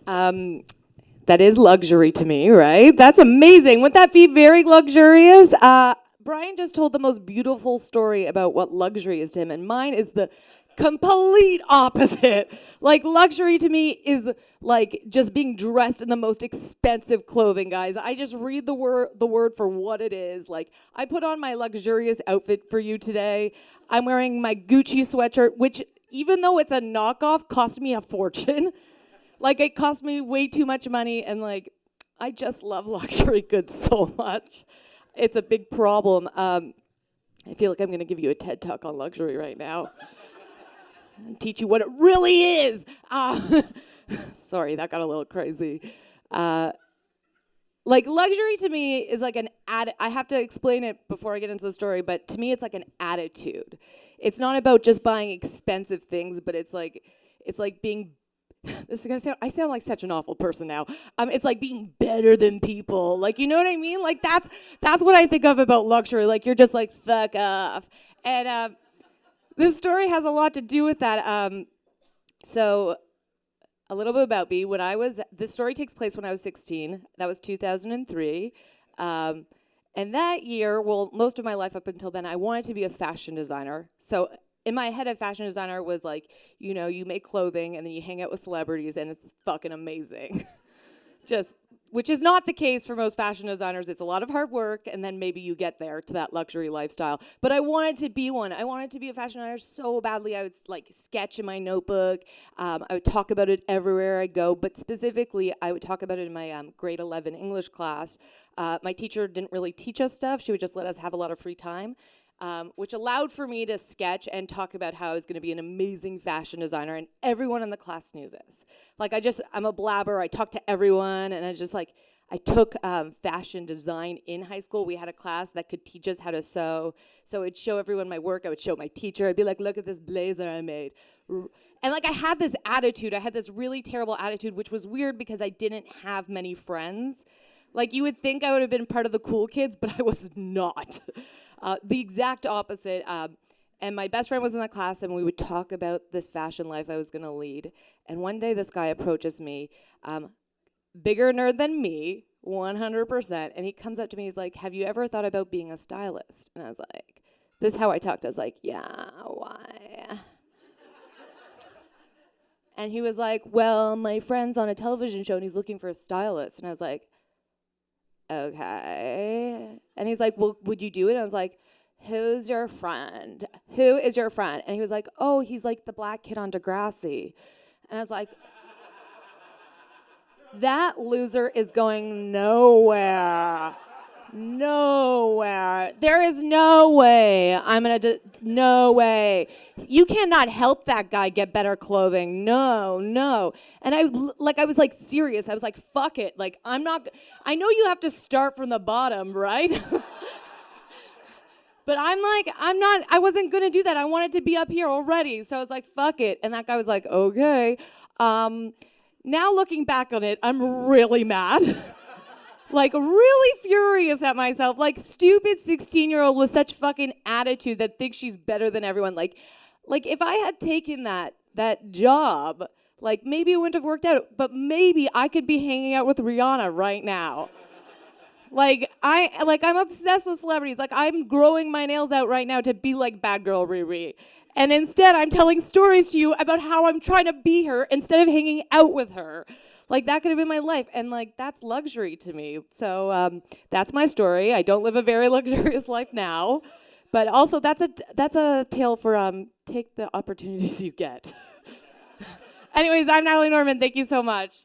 Um, that is luxury to me, right? That's amazing. Wouldn't that be very luxurious? Brian just told the most beautiful story about what luxury is to him, and mine is the complete opposite. Like, luxury to me is like just being dressed in the most expensive clothing, guys. I just read the word for what it is. Like, I put on my luxurious outfit for you today. I'm wearing my Gucci sweatshirt, which, even though it's a knockoff, cost me a fortune. Like, it cost me way too much money, and like, I just love luxury goods so much. It's a big problem. I feel like I'm gonna give you a TED Talk on luxury right now and teach you what it really is. Sorry, that got a little crazy. Like, luxury to me is like I have to explain it before I get into the story, but to me it's like an attitude. It's not about just buying expensive things, but it's like being I sound like such an awful person now. It's like being better than people. Like, you know what I mean? Like, that's what I think of about luxury. Like, you're just like, fuck off. And this story has a lot to do with that. So a little bit about me. This story takes place when I was 16. That was 2003. And that year, well, most of my life up until then, I wanted to be a fashion designer. So in my head, a fashion designer was like, you know, you make clothing and then you hang out with celebrities and it's fucking amazing. Which is not the case for most fashion designers. It's a lot of hard work and then maybe you get there to that luxury lifestyle. But I wanted to be one. I wanted to be a fashion designer so badly. I would like sketch in my notebook. I would talk about it everywhere I go. But specifically, I would talk about it in my grade 11 English class. My teacher didn't really teach us stuff. She would just let us have a lot of free time. Which allowed for me to sketch and talk about how I was going to be an amazing fashion designer, and everyone in the class knew this. Like, I'm a blabber, I talk to everyone, and I took fashion design in high school. We had a class that could teach us how to sew, so I'd show everyone my work, I would show my teacher, I'd be like, look at this blazer I made. And like, I had this attitude, I had this really terrible attitude, which was weird because I didn't have many friends. Like, you would think I would have been part of the cool kids, but I was not. The exact opposite. And my best friend was in the class, and we would talk about this fashion life I was going to lead. And one day, this guy approaches me, bigger nerd than me, 100%. And he comes up to me, he's like, have you ever thought about being a stylist? And I was like, this is how I talked. I was like, yeah, why? And he was like, well, my friend's on a television show, and he's looking for a stylist. And I was like, okay. And he's like, well, would you do it? And I was like, who's your friend? Who is your friend? And he was like, oh, he's like the black kid on Degrassi. And I was like, that loser is going nowhere. Nowhere. There is no way I'm going to no way. You cannot help that guy get better clothing. No. And I was like serious. I was like, fuck it. Like, I know you have to start from the bottom, right? But I wasn't going to do that. I wanted to be up here already. So I was like, fuck it. And that guy was like, okay. Now looking back on it, I'm really mad. Like, really furious at myself. Like, stupid 16-year-old with such fucking attitude that thinks she's better than everyone. Like if I had taken that job, like, maybe it wouldn't have worked out, but maybe I could be hanging out with Rihanna right now. I'm obsessed with celebrities. Like, I'm growing my nails out right now to be like bad girl Riri. And instead, I'm telling stories to you about how I'm trying to be her instead of hanging out with her. Like, that could have been my life, and like, that's luxury to me. So that's my story. I don't live a very luxurious life now, but also that's a tale for take the opportunities you get. Anyways, I'm Natalie Norman. Thank you so much.